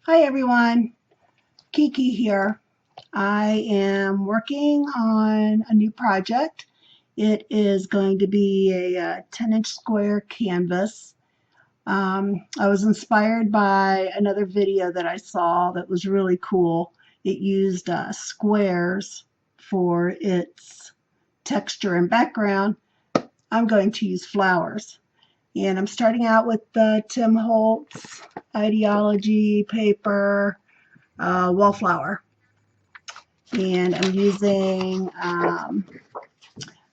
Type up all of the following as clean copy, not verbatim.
Hi everyone, Kiki here. I am working on a new project. It is going to be a 10-inch square canvas. I was inspired by another video that I saw that was really cool. It used squares for its texture and background. I'm going to use flowers. And I'm starting out with the Tim Holtz Ideology paper wallflower. And I'm using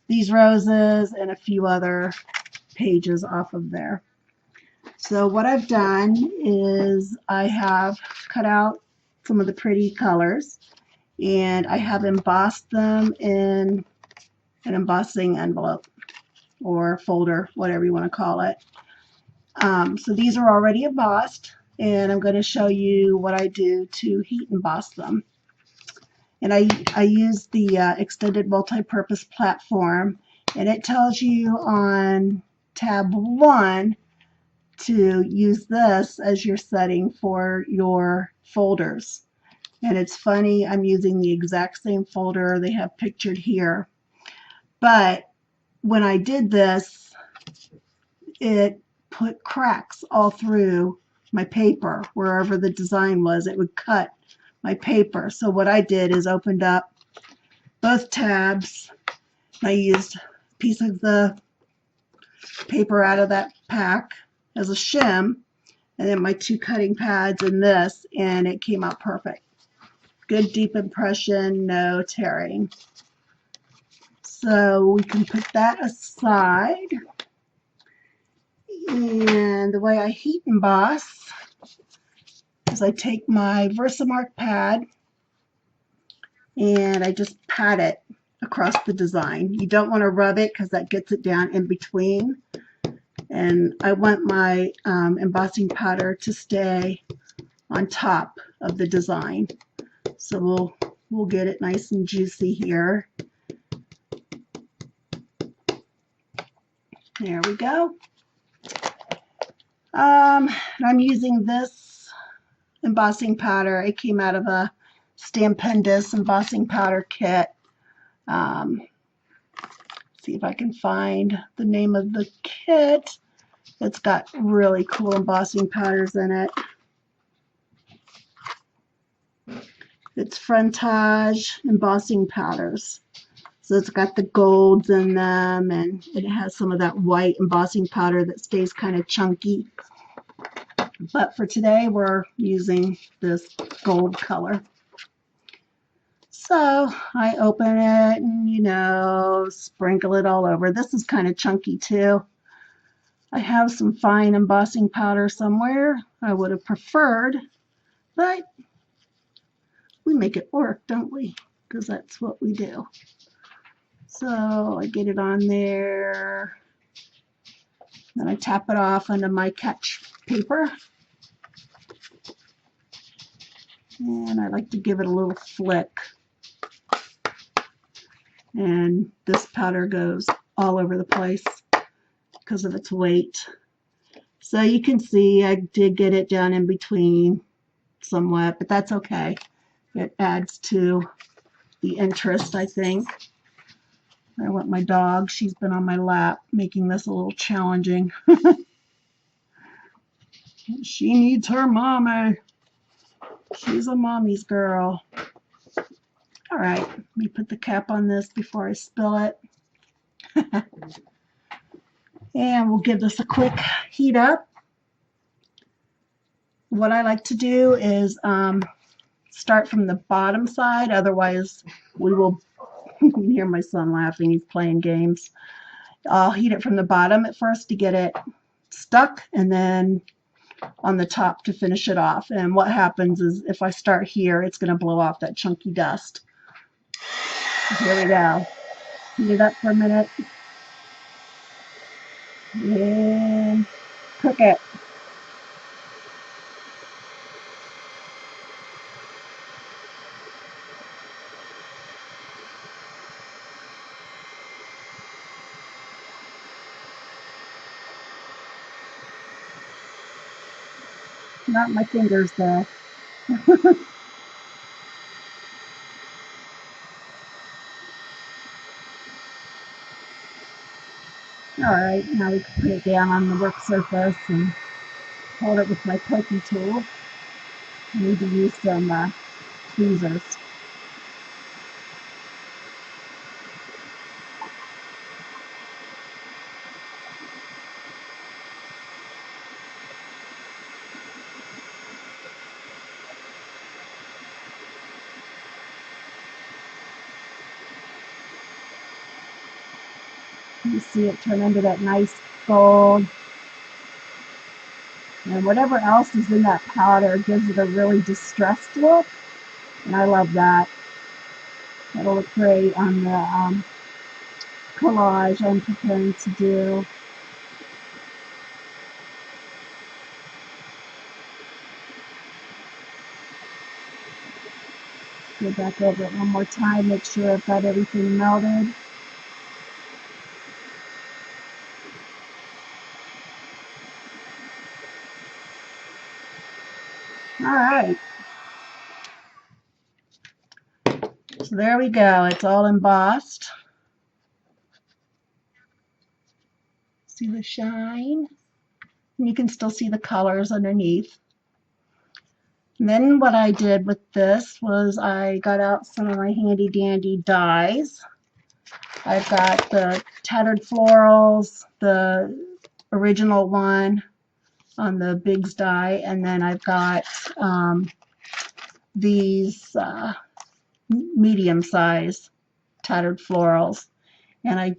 these roses and a few other pages off of there. So what I've done is I have cut out some of the pretty colors and I have embossed them in an embossing envelope or folder, whatever you want to call it. So these are already embossed and I'm going to show you what I do to heat emboss them. And I use the extended multi-purpose platform, and it tells you on tab 1 to use this as your setting for your folders. And it's funny, I'm using the exact same folder they have pictured here. But when I did this, it put cracks all through my paper. Wherever the design was, it would cut my paper. So what I did is opened up both tabs. I used a piece of the paper out of that pack as a shim, and then my two cutting pads and this, and it came out perfect. Good deep impression, no tearing. So we can put that aside. And the way I heat emboss is I take my Versamark pad and I just pat it across the design. You don't want to rub it because that gets it down in between. And I want my embossing powder to stay on top of the design. So we'll get it nice and juicy here. There we go. I'm using this embossing powder. It came out of a Stampendous embossing powder kit. See if I can find the name of the kit. It's got really cool embossing powders in it. It's Frontage embossing powders. So it's got the golds in them, and it has some of that white embossing powder that stays kind of chunky. But for today, we're using this gold color. So I open it and, sprinkle it all over. This is kind of chunky too. I have some fine embossing powder somewhere. I would have preferred, but we make it work, don't we? Because that's what we do. So I get it on there. Then I tap it off onto my catch paper. And I like to give it a little flick. And this powder goes all over the place because of its weight. So you can see I did get it down in between somewhat, but that's okay. It adds to the interest, I think. I want my dog. She's been on my lap, making this a little challenging. She needs her mommy. She's a mommy's girl. All right, let me put the cap on this before I spill it. And we'll give this a quick heat up. What I like to do is start from the bottom side, otherwise we will you can hear my son laughing, he's playing games. I'll heat it from the bottom at first to get it stuck, and then on the top to finish it off. And what happens is if I start here, it's going to blow off that chunky dust. Here we go. Heat it up for a minute and cook it. Not my fingers though. Alright, now we can put it down on the work surface and hold it with my pokey tool. I need to use some tweezers. You see it turn into that nice gold. And whatever else is in that powder gives it a really distressed look. And I love that. That'll look great on the collage I'm preparing to do. Go back over it one more time, make sure I've got everything melted. Alright. So there we go. It's all embossed. See the shine? And you can still see the colors underneath. And then what I did with this was I got out some of my handy dandy dies. I've got the Tattered Florals, the original one on the Biggs die, and then I've got these medium size Tattered Florals. And I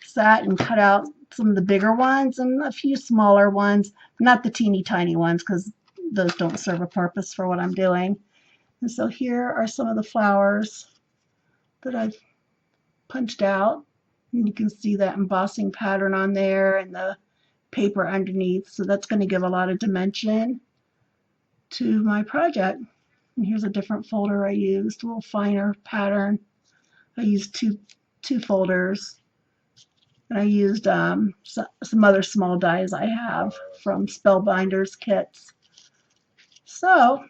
sat and cut out some of the bigger ones and a few smaller ones, not the teeny tiny ones because those don't serve a purpose for what I'm doing. And so here are some of the flowers that I've punched out. And you can see that embossing pattern on there and the paper underneath. So that's going to give a lot of dimension to my project. And here's a different folder I used, a little finer pattern. I used two folders. And I used some other small dies I have from Spellbinders kits. So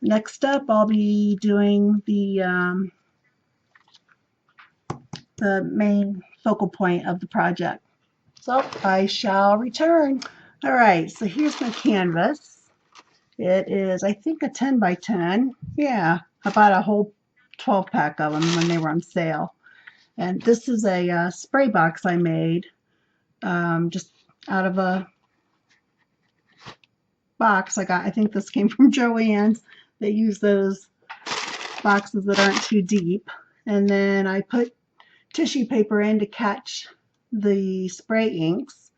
next up, I'll be doing the main focal point of the project. So I shall return. All right, so here's my canvas. It is, I think, a 10 by 10. Yeah, I bought a whole 12 pack of them when they were on sale. And this is a spray box I made just out of a box I got. I think this came from Joann's. They use those boxes that aren't too deep. And then I put tissue paper in to catch the spray inks.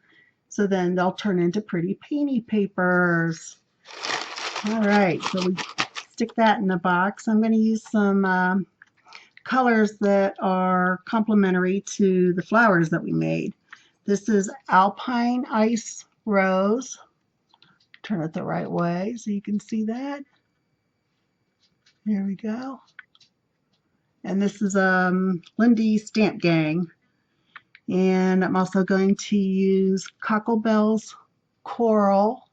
So then they'll turn into pretty painty papers. All right, so we stick that in the box. I'm going to use some colors that are complementary to the flowers that we made. This is Alpine Ice Rose. Turn it the right way so you can see that. There we go. And this is Lindy Stamp Gang. And I'm also going to use Cocklebell's Coral.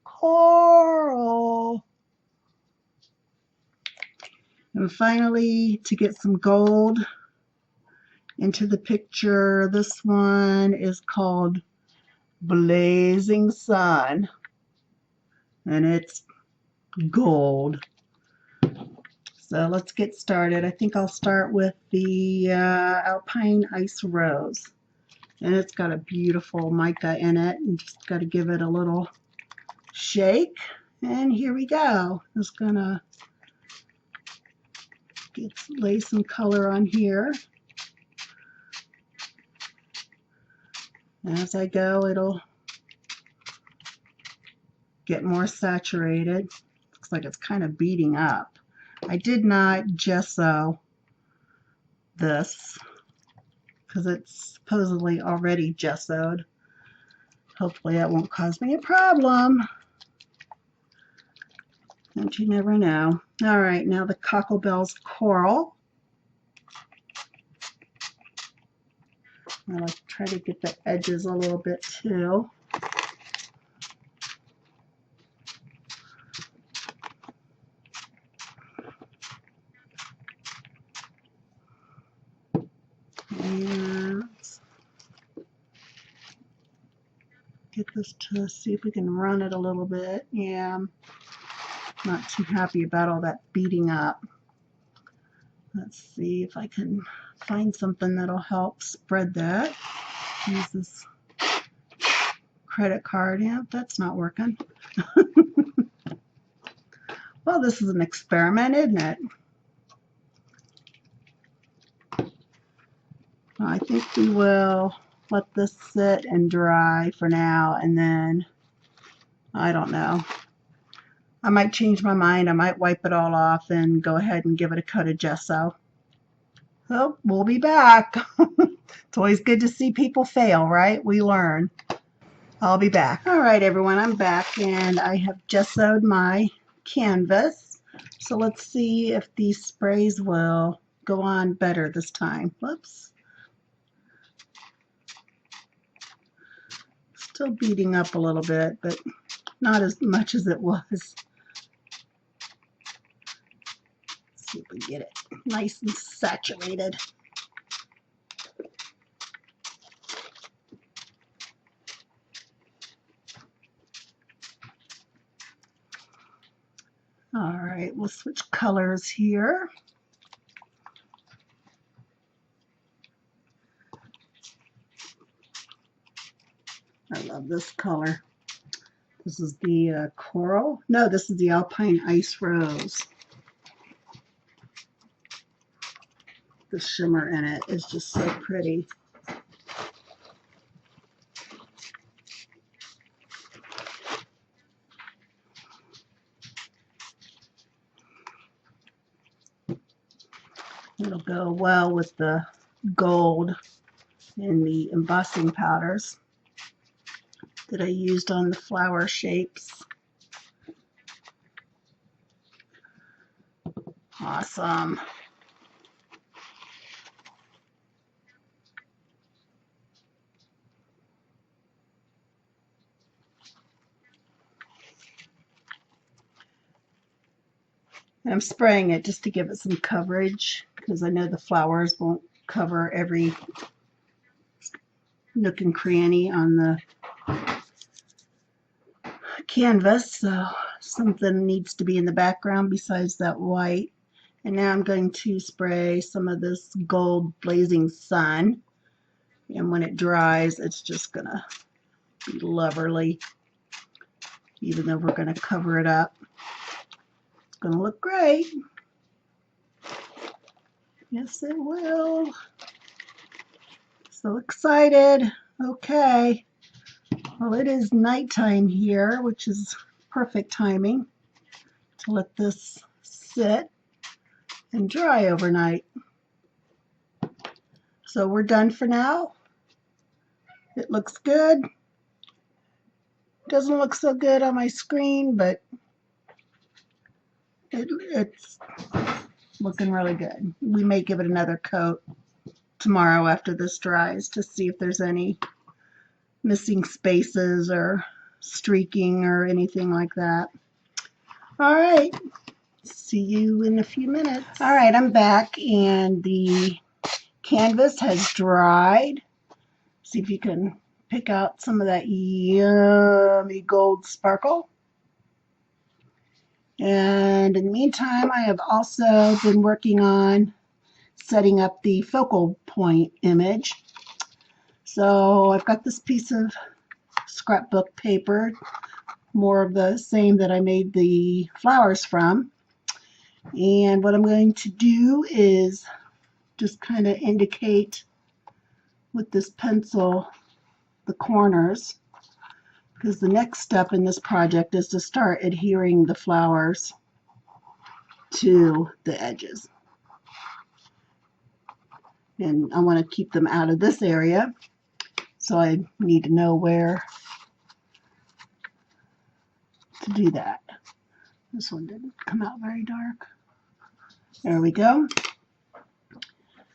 Coral! And finally, to get some gold into the picture, this one is called Blazing Sun. And it's gold. So let's get started. I think I'll start with the Alpine Ice Rose. And it's got a beautiful mica in it. And just got to give it a little shake. And here we go. Just gonna lay some color on here. As I go, it'll get more saturated. Looks like it's kind of beating up. I did not gesso this because it's supposedly already gessoed. Hopefully that won't cause me a problem. And you never know. All right, now the Cocklebell's Coral. I'll try to get the edges a little bit too. And let's get this to see if we can run it a little bit. Yeah, I'm not too happy about all that beating up. Let's see if I can find something that'll help spread that. Use this credit card. Yeah, that's not working. Well, this is an experiment, isn't it? I think we will let this sit and dry for now, and then, I don't know. I might change my mind. I might wipe it all off and go ahead and give it a coat of gesso. So, we'll be back. It's always good to see people fail, right? We learn. I'll be back. All right, everyone, I'm back, and I have gessoed my canvas. So let's see if these sprays will go on better this time. Whoops. Still beating up a little bit, but not as much as it was. Let's see if we get it nice and saturated. All right, we'll switch colors here. I love this color. This is the coral. No, this is the Alpine Ice Rose. The shimmer in it is just so pretty. It'll go well with the gold and the embossing powders that I used on the flower shapes. Awesome. And I'm spraying it just to give it some coverage because I know the flowers won't cover every nook and cranny on the canvas, so something needs to be in the background besides that white. And now I'm going to spray some of this gold blazing sun, and when it dries it's just gonna be lovely. Even though we're gonna cover it up, it's gonna look great. Yes, it will. So excited. Okay, well, it is nighttime here, which is perfect timing to let this sit and dry overnight. So we're done for now. It looks good. Doesn't look so good on my screen, but it's looking really good. We may give it another coat tomorrow after this dries to see if there's any missing spaces or streaking or anything like that. All right, see you in a few minutes. All right, I'm back, and the canvas has dried. See if you can pick out some of that yummy gold sparkle. And in the meantime, I have also been working on setting up the focal point image. So I've got this piece of scrapbook paper, more of the same that I made the flowers from. And what I'm going to do is just kind of indicate with this pencil the corners, because the next step in this project is to start adhering the flowers to the edges. And I want to keep them out of this area, so I need to know where to do that. This one didn't come out very dark. There we go.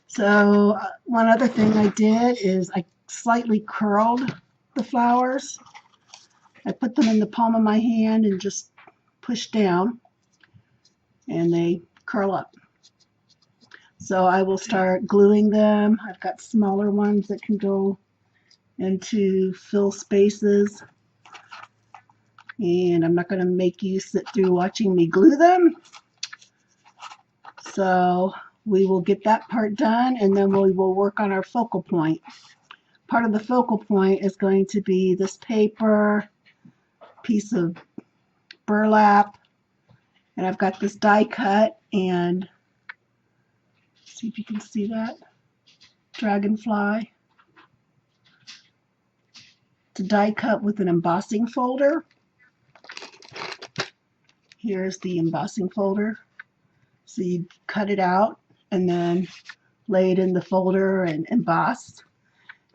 So one other thing I did is I slightly curled the flowers. I put them in the palm of my hand and just push down, and they curl up. So I will start gluing them. I've got smaller ones that can go into fill spaces. And I'm not going to make you sit through watching me glue them. So we will get that part done, and then we will work on our focal point. Part of the focal point is going to be this paper, piece of burlap, and I've got this die cut, and see if you can see that, Dragonfly. It's a die cut with an embossing folder. Here's the embossing folder. So you cut it out and then lay it in the folder and emboss.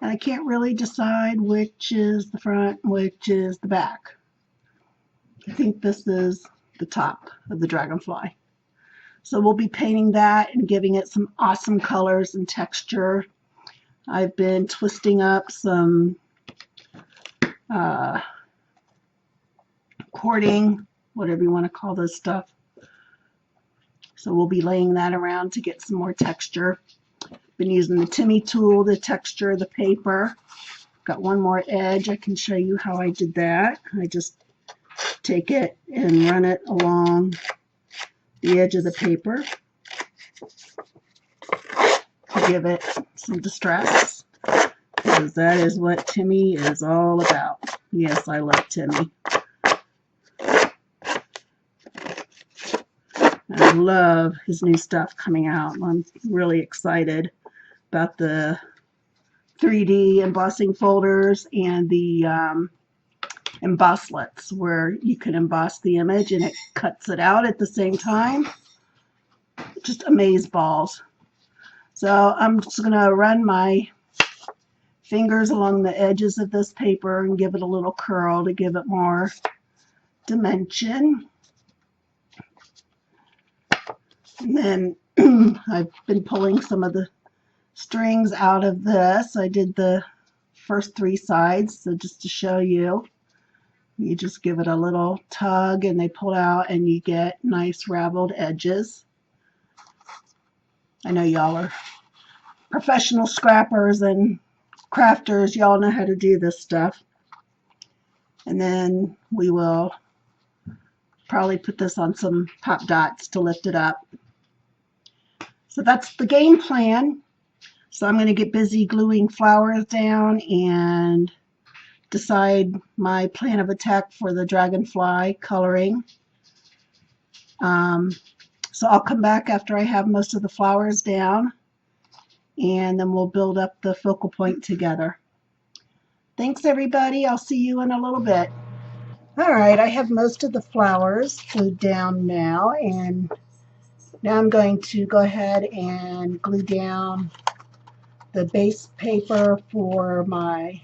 And I can't really decide which is the front, which is the back. I think this is the top of the Dragonfly. So we'll be painting that and giving it some awesome colors and texture. I've been twisting up some cording, whatever you want to call this stuff. So we'll be laying that around to get some more texture. Been using the Timmy tool to texture the paper. Got one more edge. I can show you how I did that. I just take it and run it along the edge of the paper to give it some distress, because that is what Timmy is all about. Yes, I love Timmy. I love his new stuff coming out. I'm really excited about the 3D embossing folders and the embosslets, where you can emboss the image and it cuts it out at the same time. Just amaze balls. So I'm just going to run my fingers along the edges of this paper and give it a little curl to give it more dimension. And then I've been pulling some of the strings out of this. I did the first 3 sides, so just to show you, you just give it a little tug and they pull out and you get nice raveled edges. I know y'all are professional scrappers and crafters. Y'all know how to do this stuff. And then we will probably put this on some pop dots to lift it up. So that's the game plan. So I'm going to get busy gluing flowers down and decide my plan of attack for the Dragonfly coloring. So I'll come back after I have most of the flowers down, and then we'll build up the focal point together. Thanks, everybody. I'll see you in a little bit. All right, I have most of the flowers glued down now, and now I'm going to go ahead and glue down the base paper for my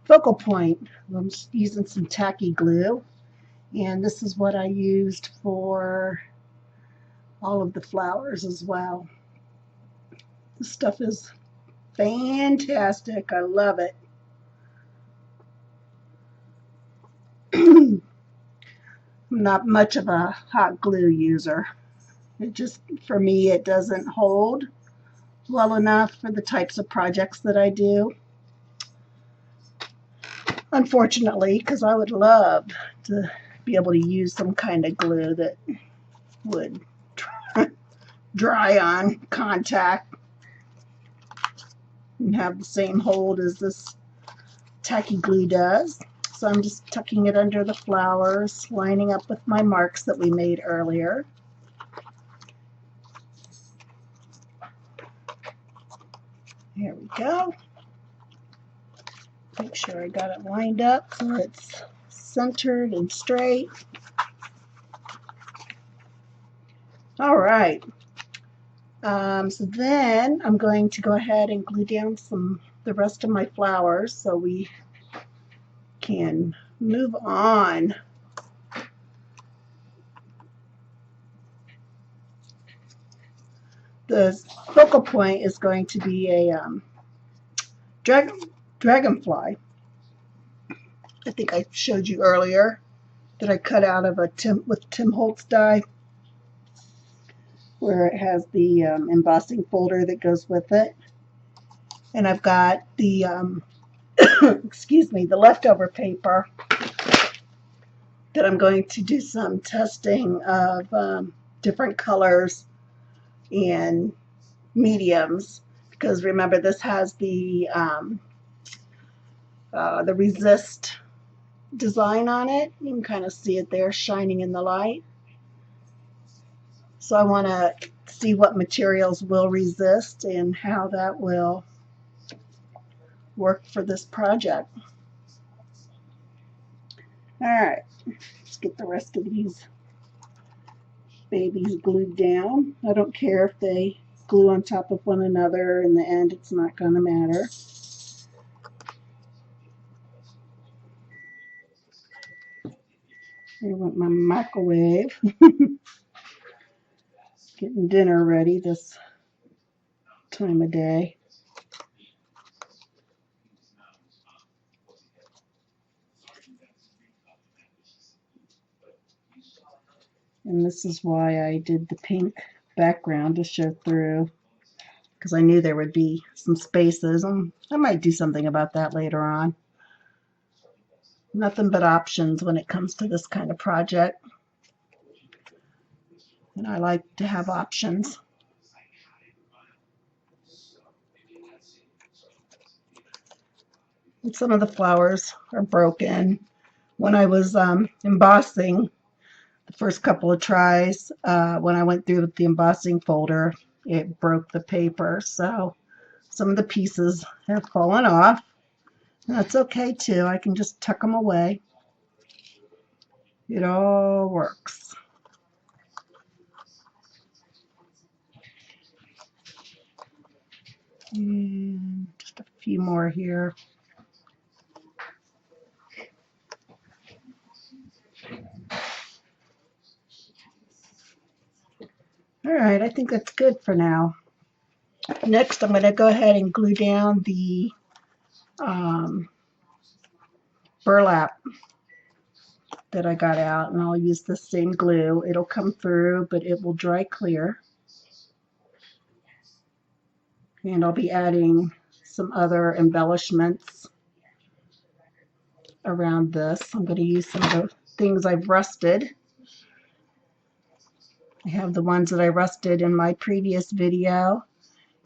focal point. I'm just using some tacky glue, and this is what I used for all of the flowers as well. This stuff is fantastic. I love it. I'm not much of a hot glue user. It just, for me, it doesn't hold well enough for the types of projects that I do. Unfortunately, because I would love to be able to use some kind of glue that would dry on contact and have the same hold as this tacky glue does. So I'm just tucking it under the flowers, lining up with my marks that we made earlier. Here we go. Make sure I got it lined up so it's centered and straight. All right. So then I'm going to go ahead and glue down the rest of my flowers so we can move on. The focal point is going to be a dragonfly. I think I showed you earlier that I cut out of with Tim Holtz die. where it has the embossing folder that goes with it. And I've got the, excuse me, the leftover paper that I'm going to do some testing of different colors and mediums. Because remember, this has the resist design on it. You can kind of see it there shining in the light. So I want to see what materials will resist and how that will work for this project. All right, let's get the rest of these babies glued down. I don't care if they glue on top of one another. In the end, it's not going to matter. I want my microwave. Getting dinner ready this time of day. And this is why I did the pink background to show through, because I knew there would be some spaces. I might do something about that later on. Nothing but options when it comes to this kind of project. And I like to have options. And some of the flowers are broken. When I was embossing, the first couple of tries, when I went through with the embossing folder, it broke the paper. So some of the pieces have fallen off. That's okay too. I can just tuck them away. It all works. And just a few more here. All right, I think that's good for now. Next, I'm going to go ahead and glue down the burlap that I got out, and I'll use the same glue. It'll come through, but it will dry clear. And I'll be adding some other embellishments around this. I'm going to use some of the things I've rusted. I have the ones that I rusted in my previous video,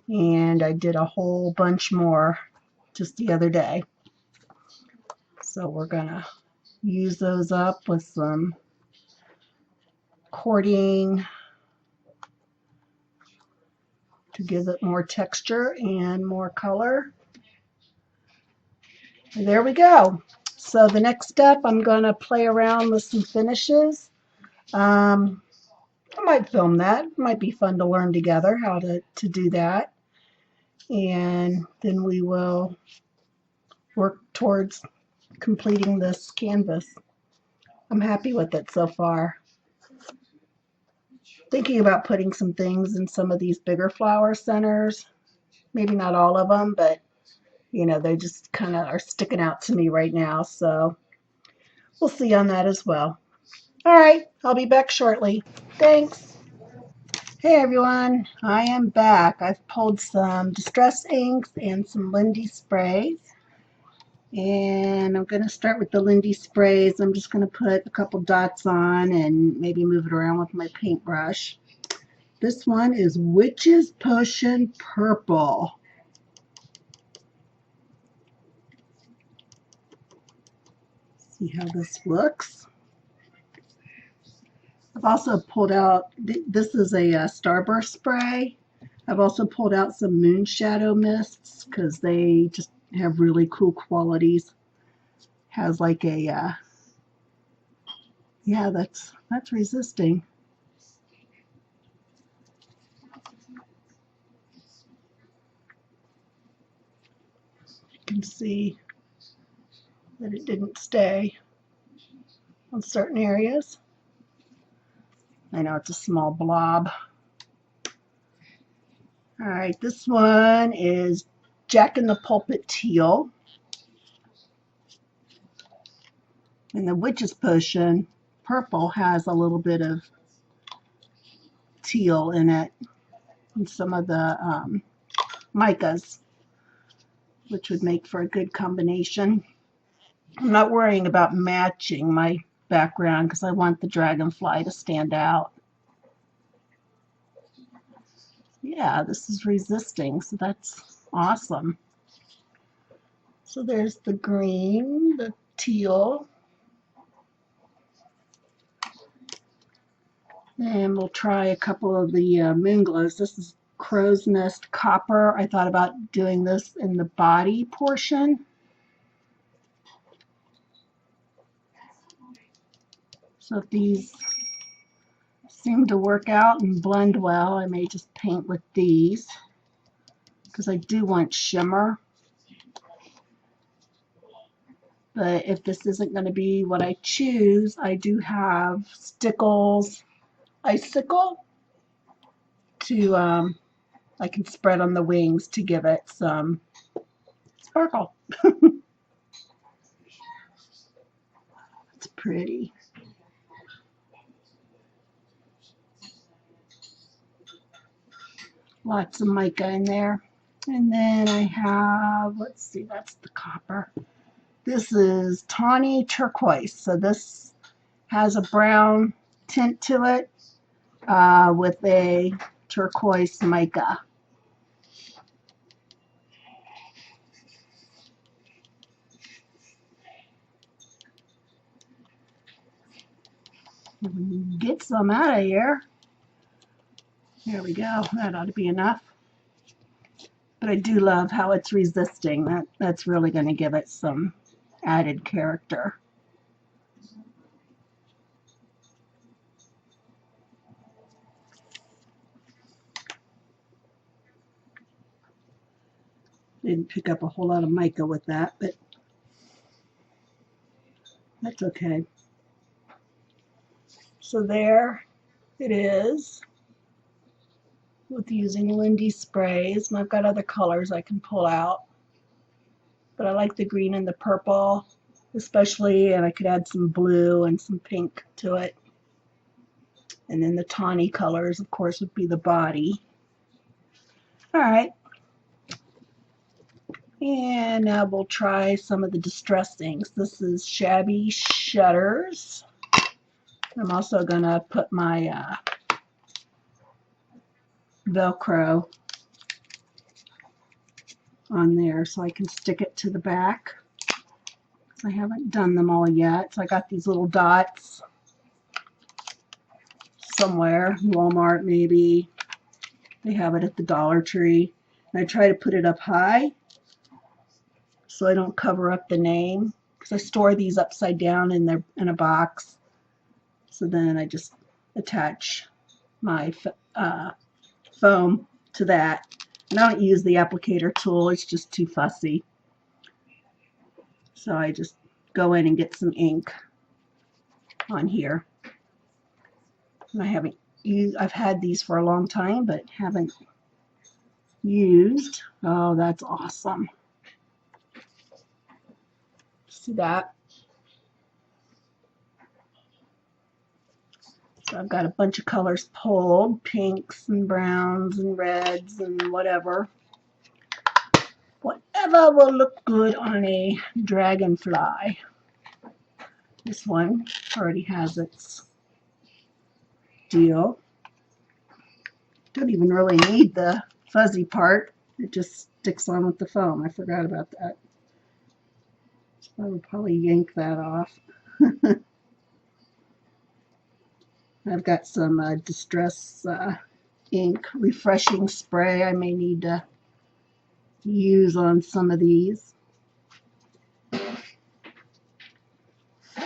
and I did a whole bunch more just the other day. So we're going to use those up with some cording to give it more texture and more color. And there we go. So the next step, I'm going to play around with some finishes. I might film that. It might be fun to learn together how to do that. And then we will work towards completing this canvas. I'm happy with it so far. Thinking about putting some things in some of these bigger flower centers. Maybe not all of them, but you know, they just kind of are sticking out to me right now. So we'll see on that as well. All right, I'll be back shortly. Thanks. Hey everyone, I am back. I've pulled some Distress inks and some Lindy sprays. And I'm going to start with the Lindy sprays. I'm just going to put a couple dots on and maybe move it around with my paintbrush. This one is Witch's Potion Purple. See how this looks. I've also pulled out, this is a Starburst spray. I've also pulled out some Moon Shadow mists because they just have really cool qualities. Has like a, yeah, that's resisting. You can see that it didn't stay on certain areas. I know it's a small blob. All right, this one is Jack in the Pulpit Teal. And the Witch's Potion Purple has a little bit of teal in it and some of the micas, which would make for a good combination. I'm not worrying about matching my background because I want the dragonfly to stand out. Yeah, this is resisting, so that's awesome. So there's the green, the teal, and we'll try a couple of the moon glows. This is crow's nest copper. I thought about doing this in the body portion. So if these seem to work out and blend well, I may just paint with these because I do want shimmer. But if this isn't going to be what I choose, I do have Stickles Icicle to I can spread on the wings to give it some sparkle. It's pretty. Lots of mica in there. And then I have, let's see, that's the copper. This is tawny turquoise. So this has a brown tint to it with a turquoise mica. Get some out of here. There we go. That ought to be enough. But I do love how it's resisting. That's really going to give it some added character. Didn't pick up a whole lot of mica with that, but that's okay. So there it is with using Lindy sprays. And I've got other colors I can pull out, but I like the green and the purple especially, and I could add some blue and some pink to it. And then the tawny colors, of course, would be the body. All right. And now we'll try some of the distress inks. This is Shabby Shutters. I'm also going to put my Velcro on there so I can stick it to the back. I haven't done them all yet. So I got these little dots somewhere, Walmart maybe. They have it at the Dollar Tree. And I try to put it up high so I don't cover up the name, because I store these upside down in a box. So then I just attach my foam to that. And I don't use the applicator tool. It's just too fussy. So I just go in and get some ink on here. And I haven't used, I've had these for a long time, but haven't used. Oh, that's awesome. See that? So I've got a bunch of colors pulled, pinks and browns and reds and whatever. Whatever will look good on a dragonfly. This one already has its deal. Don't even really need the fuzzy part. It just sticks on with the foam. I forgot about that. So I will probably yank that off. I've got some Distress ink refreshing spray I may need to use on some of these.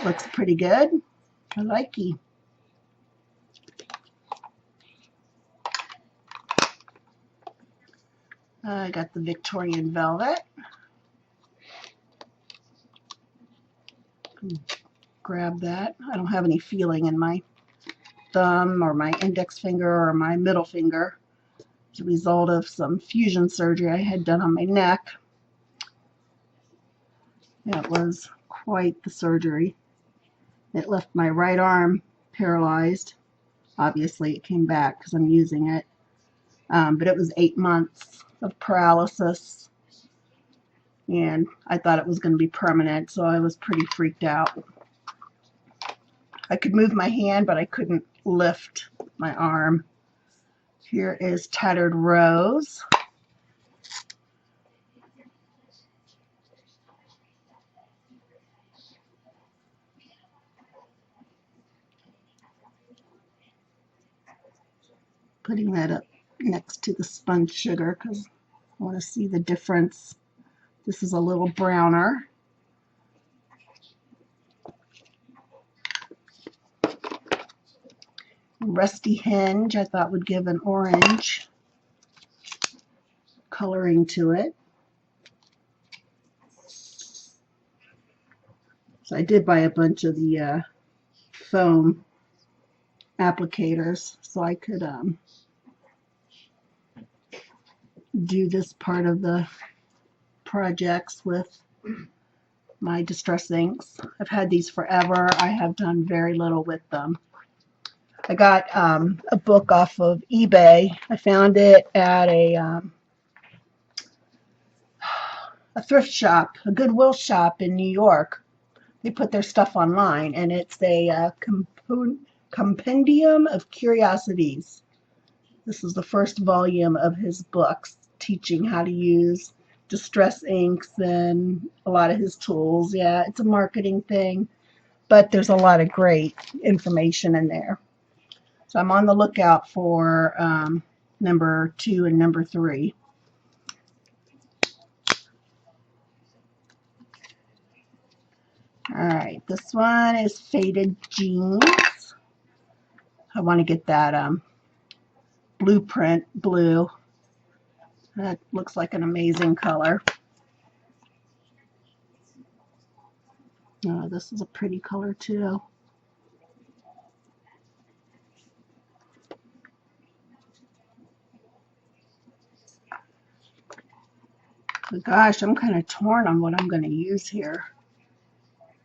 Looks pretty good. I like it. I got the Victorian Velvet. Grab that. I don't have any feeling in my thumb or my index finger or my middle finger as a result of some fusion surgery I had done on my neck. It was quite the surgery. It left my right arm paralyzed Obviously it came back because I'm using it. But it was 8 months of paralysis, and I thought it was going to be permanent, so I was pretty freaked out. I could move my hand, but I couldn't lift my arm. Here is Tattered Rose. Putting that up next to the sponge sugar because I want to see the difference. This is a little browner. Rusty Hinge I thought would give an orange coloring to it. So I did buy a bunch of the foam applicators so I could do this part of the projects with my distress inks. I've had these forever. I have done very little with them. I got a book off of eBay. I found it at a thrift shop, a Goodwill shop in New York. They put their stuff online, and it's a compendium of curiosities. This is the first volume of his books teaching how to use distress inks and a lot of his tools. Yeah, it's a marketing thing, but there's a lot of great information in there. So I'm on the lookout for number 2 and number 3. All right, this one is Faded Jeans. I want to get that blueprint blue. That looks like an amazing color. Oh, this is a pretty color too. But gosh, I'm kind of torn on what I'm going to use here.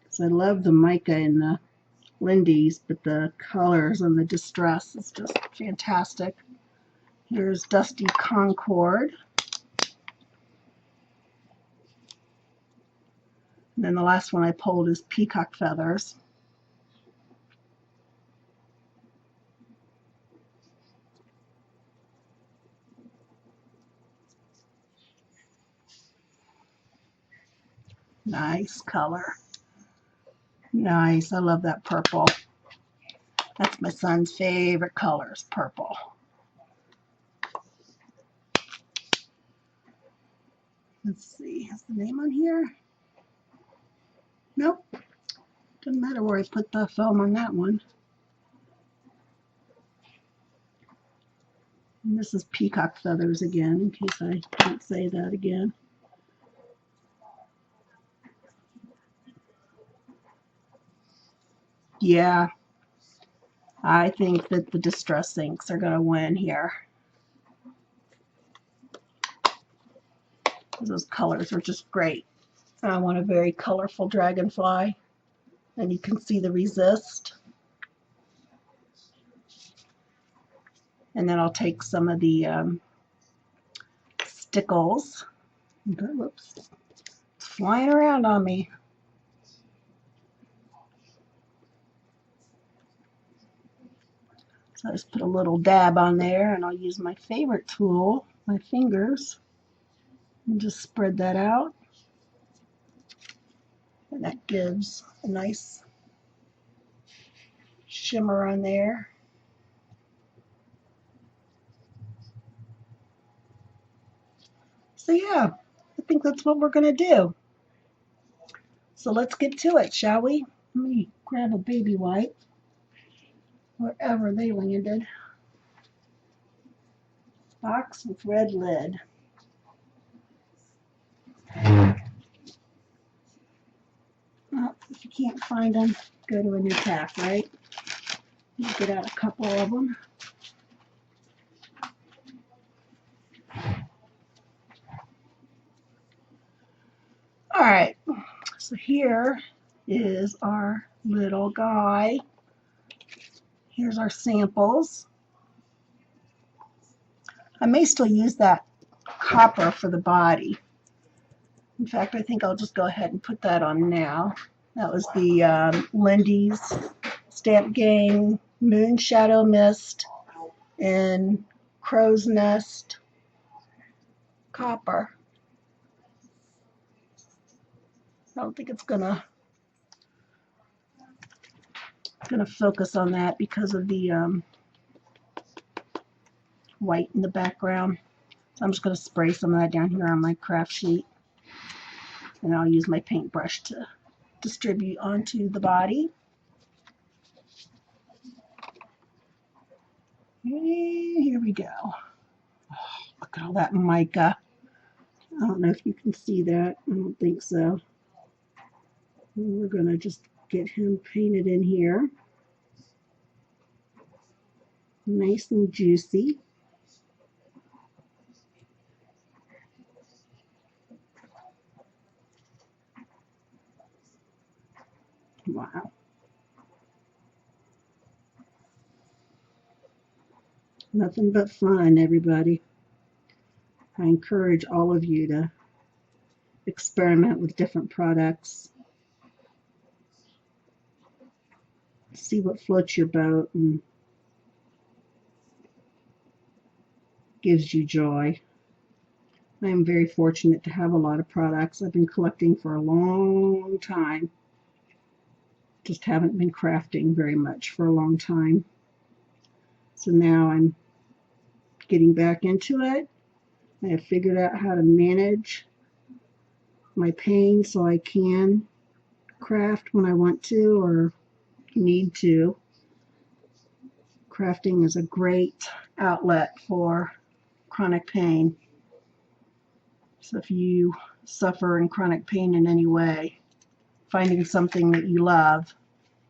So I love the mica and the Lindy's, but the colors and the distress is just fantastic. Here's Dusty Concord. And then the last one I pulled is Peacock Feathers. Nice color. Nice. I love that purple. That's my son's favorite color is purple. Let's see. Is the name on here? Nope. Doesn't matter where I put the foam on that one. And this is Peacock Feathers again, in case I don't say that again. Yeah, I think that the distress inks are going to win here. Those colors are just great. I want a very colorful dragonfly, and you can see the resist. And then I'll take some of the stickles. Whoops, it's flying around on me. So I just put a little dab on there, and I'll use my favorite tool, my fingers, and just spread that out. And that gives a nice shimmer on there. So yeah, I think that's what we're going to do. So let's get to it, shall we? Let me grab a baby wipe, wherever they landed. Box with red lid. Well, if you can't find them, go to a new pack, right? You get out a couple of them. All right, so here is our little guy. Here's our samples. I may still use that copper for the body. In fact, I think I'll just go ahead and put that on now. That was the Lindy's Stamp Gang Moon Shadow Mist and Crow's Nest copper. I don't think it's gonna focus on that because of the white in the background. So I'm just going to spray some of that down here on my craft sheet, and I'll use my paintbrush to distribute onto the body. And here we go. Oh, look at all that mica. I don't know if you can see that. I don't think so. And we're going to just get him painted in here. Nice and juicy. Wow. Nothing but fun, everybody. I encourage all of you to experiment with different products. See what floats your boat and gives you joy. I am very fortunate to have a lot of products. I've been collecting for a long time. Just haven't been crafting very much for a long time. So now I'm getting back into it. I have figured out how to manage my pain so I can craft when I want to or need to. Crafting is a great outlet for chronic pain. So if you suffer in chronic pain in any way, finding something that you love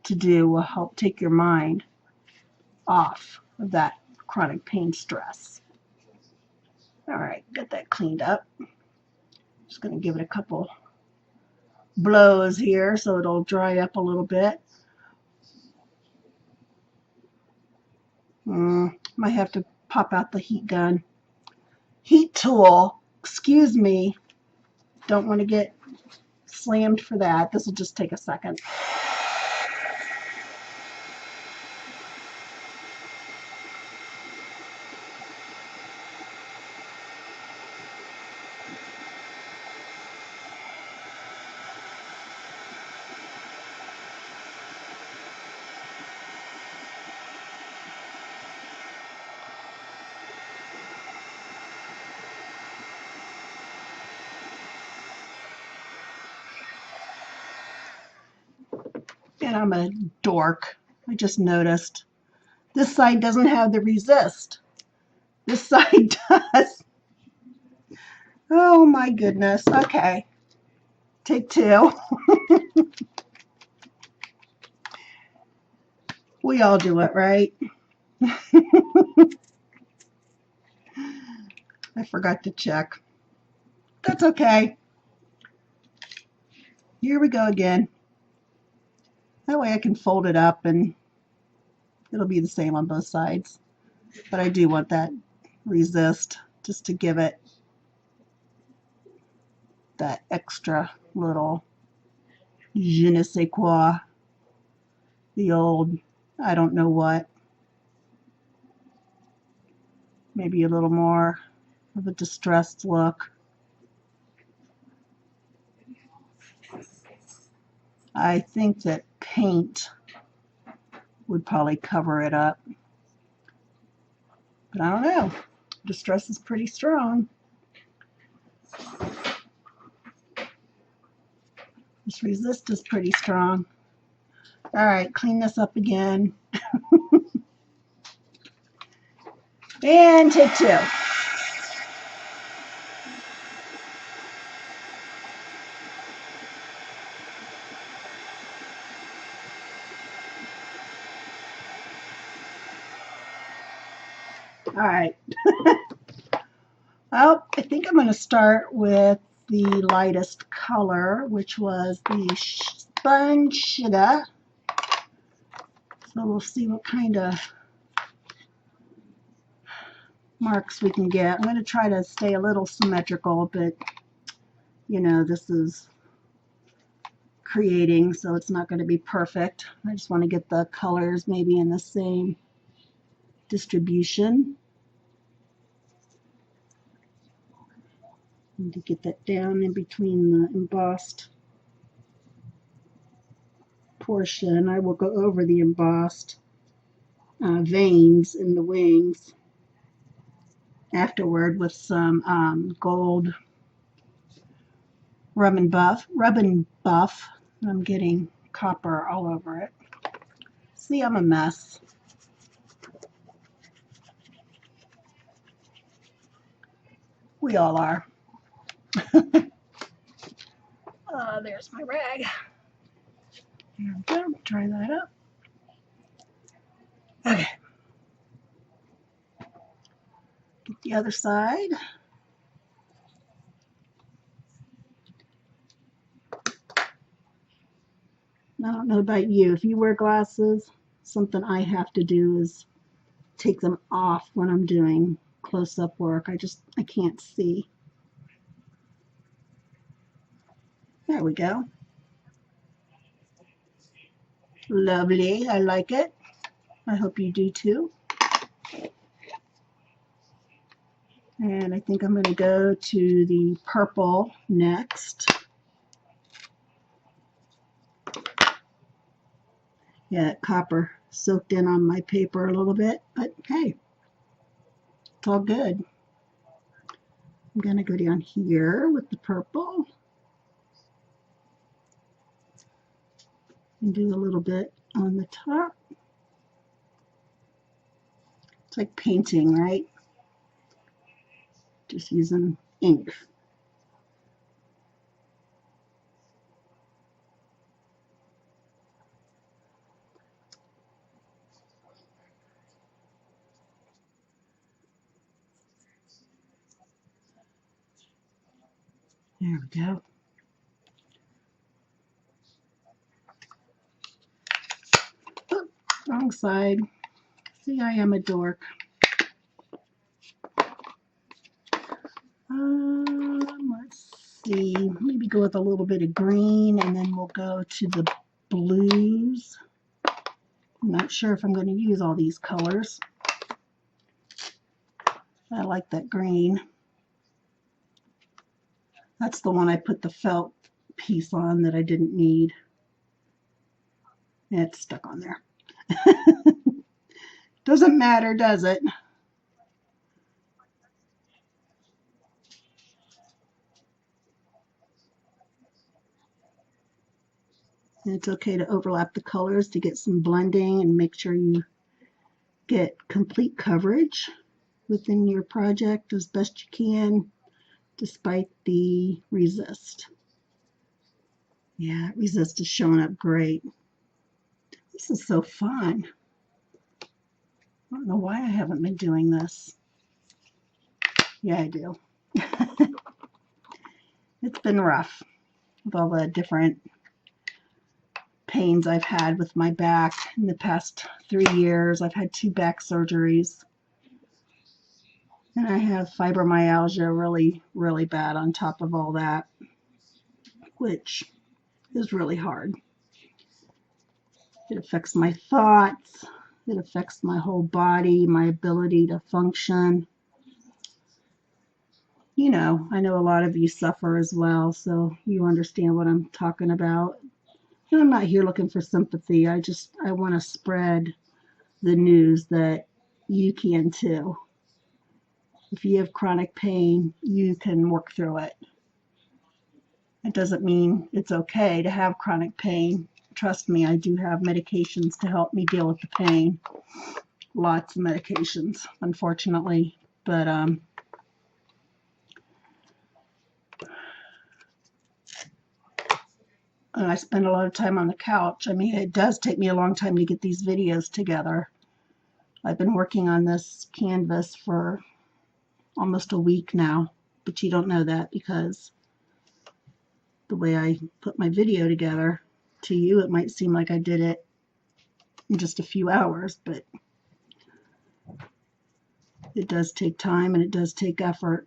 to do will help take your mind off of that chronic pain stress. All right, got that cleaned up. Just going to give it a couple blows here so it'll dry up a little bit. Might have to pop out the heat gun. Heat tool, excuse me. Don't want to get slammed for that. This will just take a second. And I'm a dork. I just noticed this side doesn't have the resist. This side does. Oh my goodness. Okay. Take two. We all do it, right? I forgot to check. That's okay. Here we go again. That way I can fold it up and it'll be the same on both sides. But I do want that resist just to give it that extra little je ne sais quoi. The old, I don't know what. Maybe a little more of a distressed look. I think that paint would probably cover it up. But I don't know. Distress is pretty strong. This resist is pretty strong. All right, clean this up again. And take two. All right. Well, I think I'm going to start with the lightest color, which was the sponge sugar. So So we'll see what kind of marks we can get. I'm going to try to stay a little symmetrical, but you know, this is creating, so it's not going to be perfect. I just want to get the colors maybe in the same distribution. Need to get that down in between the embossed portion. I will go over the embossed veins in the wings afterward with some gold rub and buff. I'm getting copper all over it. See, I'm a mess. We all are. There's my rag. There we go. Dry that up. Okay. Get the other side. I don't know about you. If you wear glasses, something I have to do is take them off when I'm doing close-up work. I can't see. There we go. Lovely. I like it. I hope you do too. And I think I'm going to go to the purple next. Yeah, copper soaked in on my paper a little bit, but hey, it's all good. I'm going to go down here with the purple and do a little bit on the top. It's like painting, right? Just using ink. There we go. Oh, wrong side. See, I am a dork. Let's see. Maybe go with a little bit of green, and then we'll go to the blues. I'm not sure if I'm going to use all these colors. I like that green. That's the one I put the felt piece on that I didn't need. It's stuck on there. Doesn't matter, does it? And it's okay to overlap the colors to get some blending and make sure you get complete coverage within your project as best you can, despite the resist. Yeah, resist is showing up great. This is so fun. I don't know why I haven't been doing this. Yeah, I do. It's been rough with all the different pains I've had with my back in the past 3 years. I've had 2 back surgeries. And I have fibromyalgia really, really bad on top of all that, which is really hard. It affects my thoughts. It affects my whole body, my ability to function. You know, I know a lot of you suffer as well, so you understand what I'm talking about. And I'm not here looking for sympathy. I want to spread the news that you can too. If you have chronic pain, you can work through it. It doesn't mean it's okay to have chronic pain. Trust me, I do have medications to help me deal with the pain. Lots of medications, unfortunately. But I spend a lot of time on the couch. I mean, it does take me a long time to get these videos together. I've been working on this canvas for almost a week now, but you don't know that because the way I put my video together, to you it might seem like I did it in just a few hours, but it does take time and it does take effort.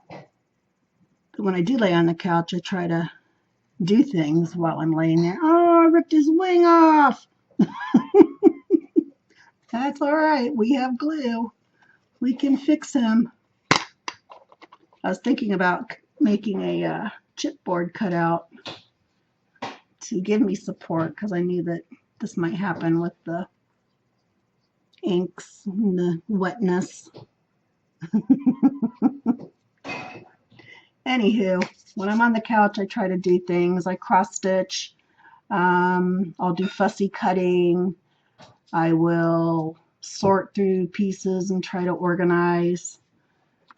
But when I do lay on the couch, I try to do things while I'm laying there. Oh, I ripped his wing off. That's all right. We have glue. We can fix him. I was thinking about making a chipboard cutout to give me support because I knew that this might happen with the inks and the wetness. Anywho, when I'm on the couch, I try to do things. I cross stitch. I'll do fussy cutting. I will sort through pieces and try to organize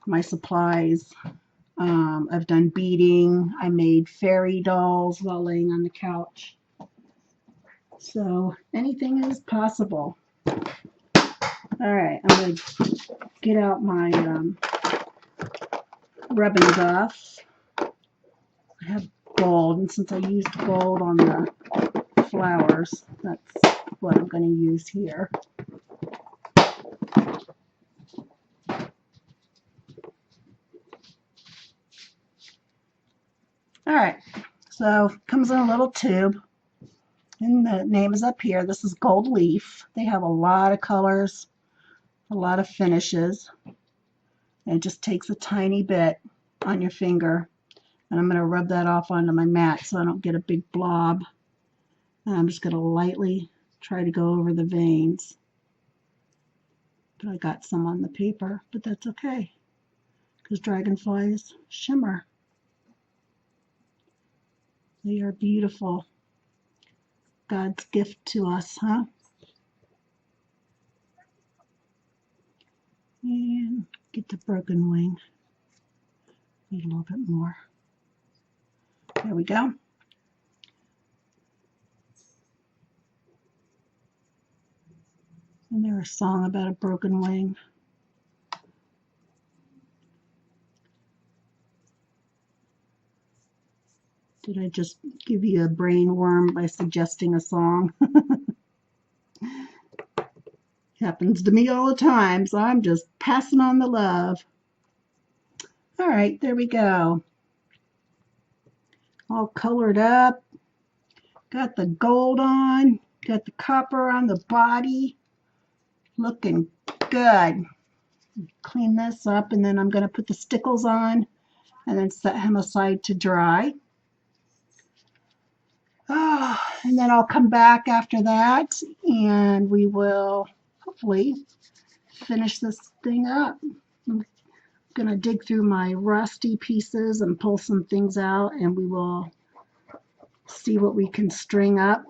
my supplies. I've done beading. I made fairy dolls while laying on the couch. So anything is possible. All right, I'm going to get out my rubbing guff. I have gold, and since I used gold on the flowers, that's what I'm going to use here. All right, so it comes in a little tube, and the name is up here. This is Gold Leaf. They have a lot of colors, a lot of finishes. And it just takes a tiny bit on your finger, and I'm going to rub that off onto my mat so I don't get a big blob. And I'm just going to lightly try to go over the veins. But I got some on the paper, but that's okay because dragonflies shimmer. They are beautiful. God's gift to us, huh? And get the broken wing. Need a little bit more. There we go. And there's a song about a broken wing. Did I just give you a brain worm by suggesting a song? Happens to me all the time, so I'm just passing on the love. All right, there we go. All colored up. Got the gold on. Got the copper on the body. Looking good. Clean this up, and then I'm going to put the stickles on and then set him aside to dry. Oh, and then I'll come back after that, and we will hopefully finish this thing up. I'm going to dig through my rusty pieces and pull some things out, and we will see what we can string up.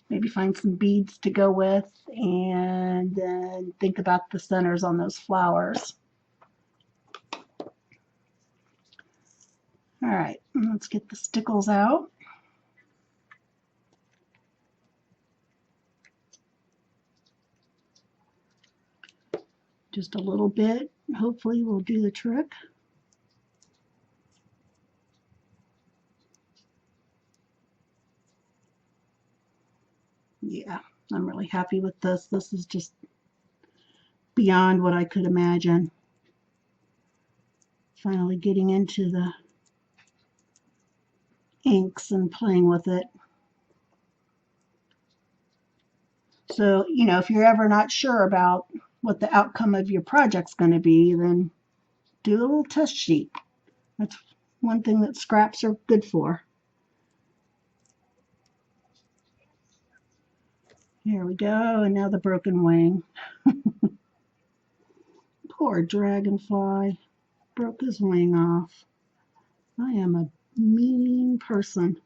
Maybe find some beads to go with, and then think about the centers on those flowers. All right, let's get the stickles out. Just a little bit, hopefully will do the trick. Yeah, I'm really happy with this. This is just beyond what I could imagine. Finally getting into the inks and playing with it. So, you know, if you're ever not sure about what the outcome of your project's going to be, then do a little test sheet. That's one thing that scraps are good for. Here we go, and now the broken wing. Poor dragonfly. Broke his wing off. I am a mean person.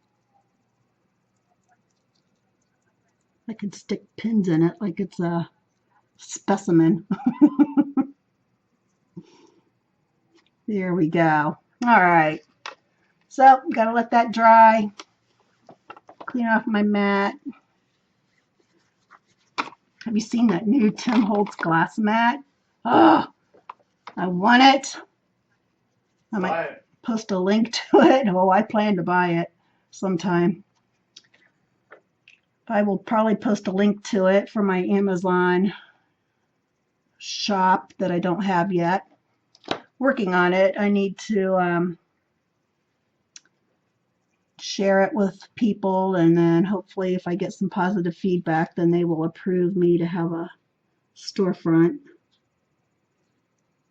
I could stick pins in it like it's a specimen. There we go. All right. So, gotta let that dry. Clean off my mat. Have you seen that new Tim Holtz glass mat? Oh, I want it. I might post a link to it. Oh, I plan to buy it sometime. I will probably post a link to it for my Amazon shop that I don't have yet. Working on it. I need to share it with people, and then hopefully if I get some positive feedback, then they will approve me to have a storefront,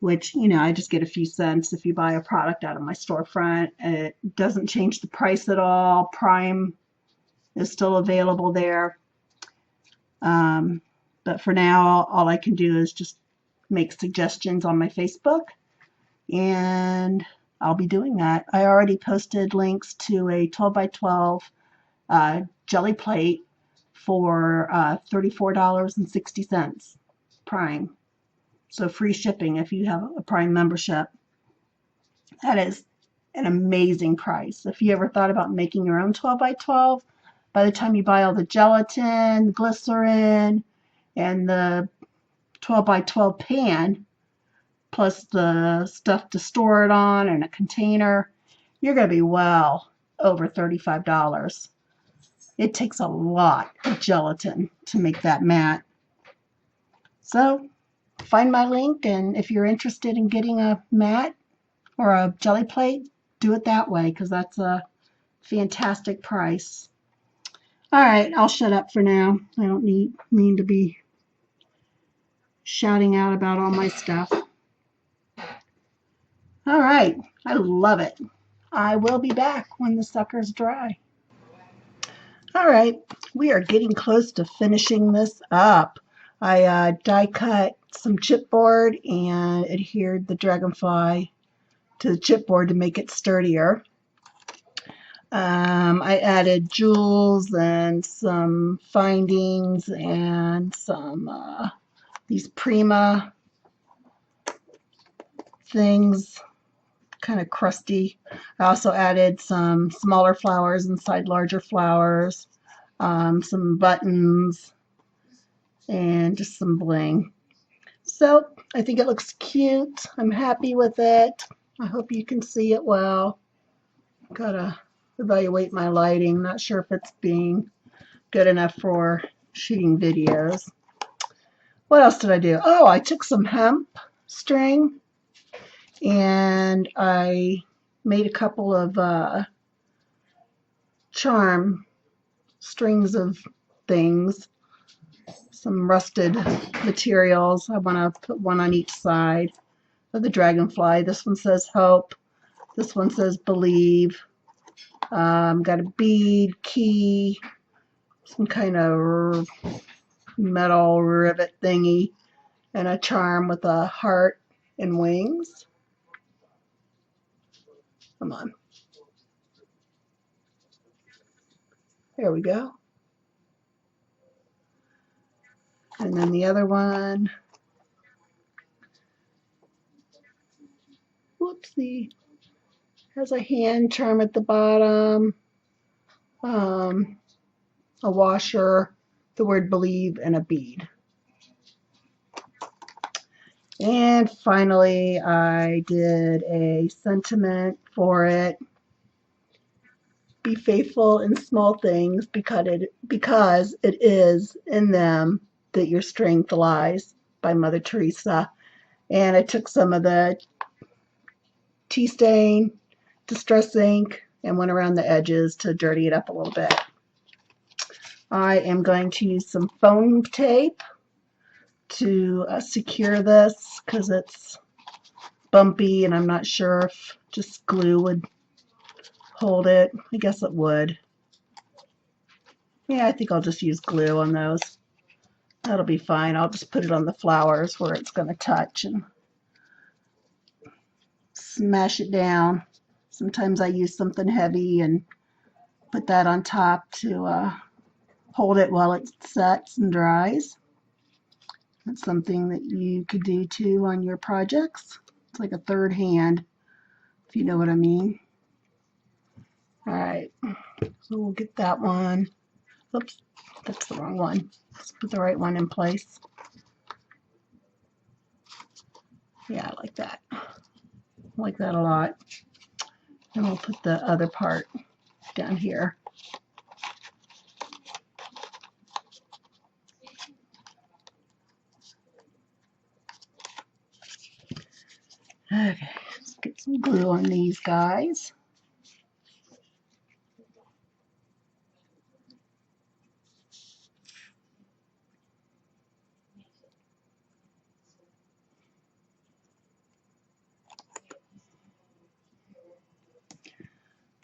which, you know, I just get a few cents if you buy a product out of my storefront. It doesn't change the price at all. Prime is still available there. But for now, all I can do is just make suggestions on my Facebook, and I'll be doing that. I already posted links to a 12 by 12 jelly plate for $34.60 Prime. So free shipping if you have a Prime membership. That is an amazing price. If you ever thought about making your own 12 by 12, by the time you buy all the gelatin, glycerin, and the 12 by 12 pan, plus the stuff to store it on and a container, you're going to be well over $35. It takes a lot of gelatin to make that mat. So find my link, and if you're interested in getting a mat or a jelly plate, do it that way, because that's a fantastic price. All right, I'll shut up for now. I don't mean to be shouting out about all my stuff. All right, I love it. I will be back when the sucker's dry. All right, we are getting close to finishing this up. I die cut some chipboard and adhered the Dragonfly to the chipboard to make it sturdier. I added jewels and some findings and some these Prima things, kind of crusty. I also added some smaller flowers inside larger flowers, some buttons, and just some bling. So I think it looks cute. I'm happy with it. I hope you can see it well. Gotta evaluate my lighting. Not sure if it's being good enough for shooting videos. What else did I do? Oh, I took some hemp string and I made a couple of charm strings of things, some rusted materials. I want to put one on each side of the Dragonfly. This one says hope. This one says believe. Got a bead, key, some kind of metal rivet thingy, and a charm with a heart and wings. Come on. There we go. And then the other one, whoopsie, has a hand charm at the bottom, a washer, the word believe, and a bead. And finally, I did a sentiment for it. Be faithful in small things because it is in them that your strength lies, by Mother Teresa. And I took some of the tea stain, distress ink, and went around the edges to dirty it up a little bit. I am going to use some foam tape to secure this because it's bumpy and I'm not sure if just glue would hold it. I guess it would. Yeah, I think I'll just use glue on those. That'll be fine. I'll just put it on the flowers where it's going to touch and smash it down. Sometimes I use something heavy and put that on top to hold it while it sets and dries. That's something that you could do too on your projects. It's like a third hand, if you know what I mean. All right, so we'll get that one. Oops, that's the wrong one. Let's put the right one in place. Yeah, I like that. I like that a lot. And we'll put the other part down here. Okay, let's get some glue on these guys.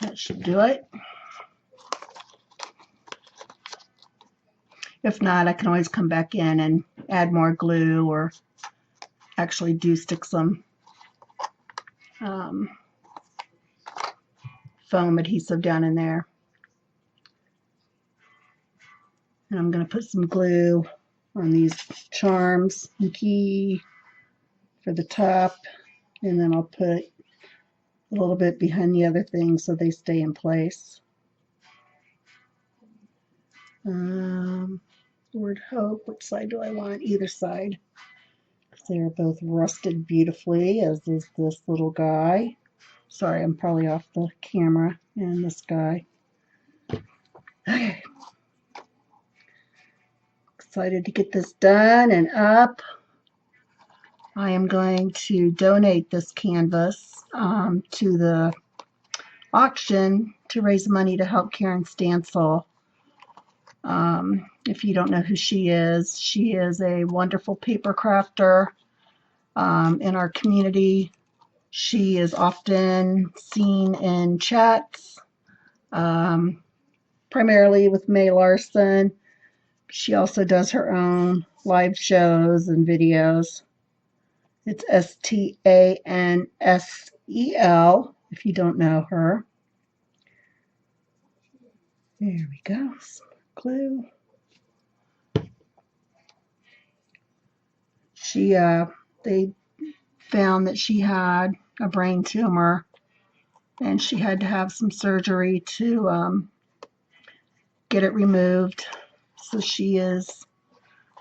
That should do it. If not, I can always come back in and add more glue, or actually do stick some foam adhesive down in there. And I'm going to put some glue on these charms and key for the top, and then I'll put a little bit behind the other things so they stay in place. Word hope, which side do I want? Either side. They're both rusted beautifully, as is this little guy. Sorry, I'm probably off the camera, and this guy. Okay. Excited to get this done and up. I am going to donate this canvas to the auction to raise money to help Karen Stansel. If you don't know who she is a wonderful paper crafter in our community. She is often seen in chats, primarily with May Larson. She also does her own live shows and videos. It's Stansel, if you don't know her. There we go. Some glue. They found that she had a brain tumor, and she had to have some surgery to get it removed. So she is,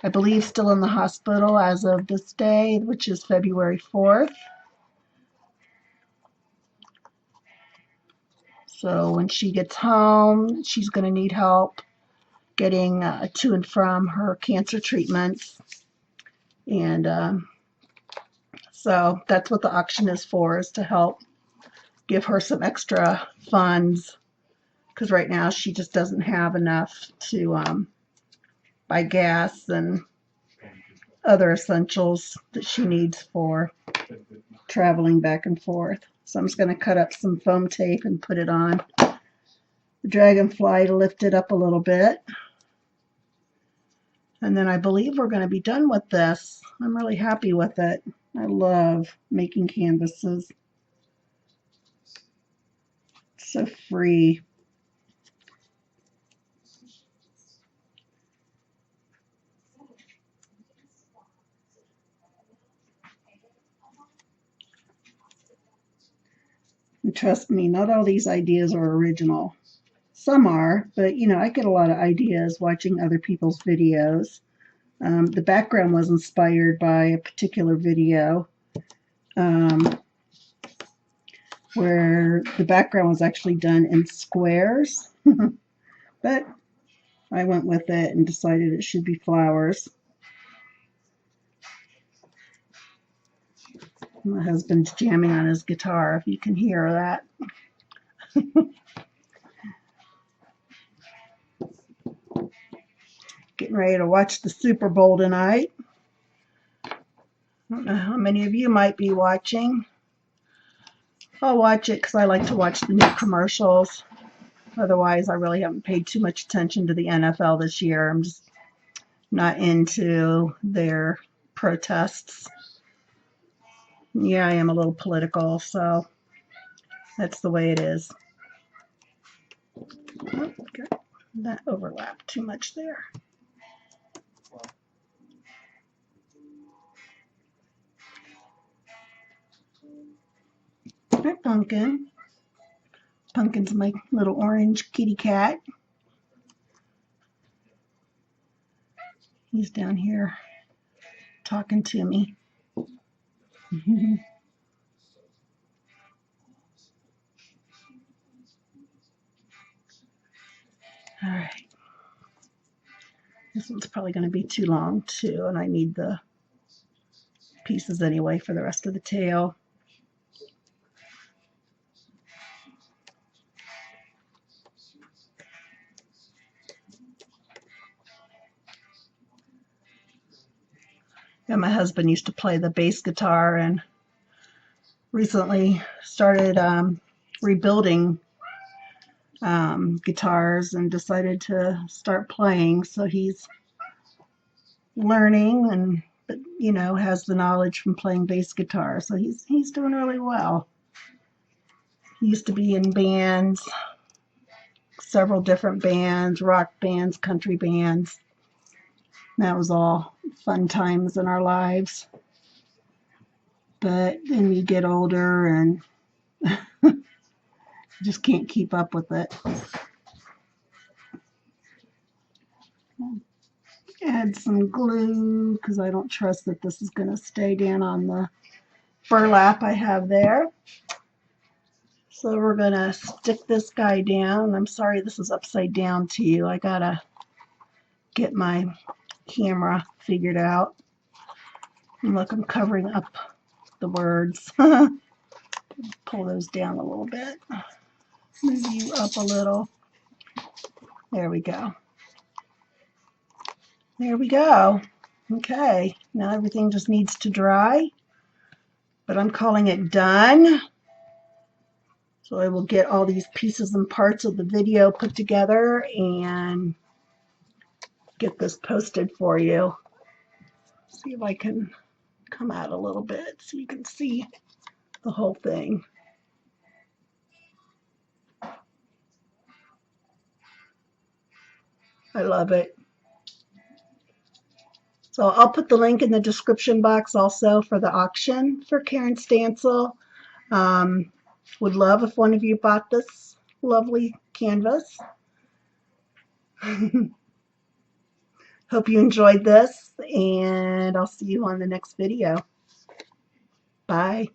I believe, still in the hospital as of this day, which is February 4th. So when she gets home, she's going to need help getting to and from her cancer treatments. And so that's what the auction is for, is to help give her some extra funds, because right now she just doesn't have enough to buy gas and other essentials that she needs for traveling back and forth. So I'm just going to cut up some foam tape and put it on the Dragonfly to lift it up a little bit. And then I believe we're going to be done with this. I'm really happy with it. I love making canvases. It's so free. And trust me, not all these ideas are original. Some are, but I get a lot of ideas watching other people's videos. The background was inspired by a particular video where the background was actually done in squares, but I went with it and decided it should be flowers. My husband's jamming on his guitar, if you can hear that. Getting ready to watch the Super Bowl tonight. I don't know how many of you might be watching. I'll watch it because I like to watch the new commercials. Otherwise, I really haven't paid too much attention to the NFL this year. I'm just not into their protests. Yeah, I am a little political, so that's the way it is. Oh, okay. That overlapped too much there. Hi, Pumpkin. Pumpkin's my little orange kitty cat. He's down here talking to me. All right. This one's probably going to be too long too, and I need the pieces anyway for the rest of the tail. And my husband used to play the bass guitar and recently started rebuilding guitars and decided to start playing. So he's learning and has the knowledge from playing bass guitar. So he's doing really well. He used to be in bands, several different bands, rock bands, country bands. That was all fun times in our lives. But then you get older and you just can't keep up with it. Add some glue because I don't trust that this is going to stay down on the burlap I have there. So we're going to stick this guy down. I'm sorry this is upside down to you. I got to get my camera figured out. And look, I'm covering up the words. Pull those down a little bit. Move you up a little. There we go. There we go. Okay, now everything just needs to dry, but I'm calling it done. So I will get all these pieces and parts of the video put together and get this posted for you. See if I can come out a little bit so you can see the whole thing. I love it. So I'll put the link in the description box also for the auction for Karen Stansel. Would love if one of you bought this lovely canvas. Hope you enjoyed this, and I'll see you on the next video. Bye.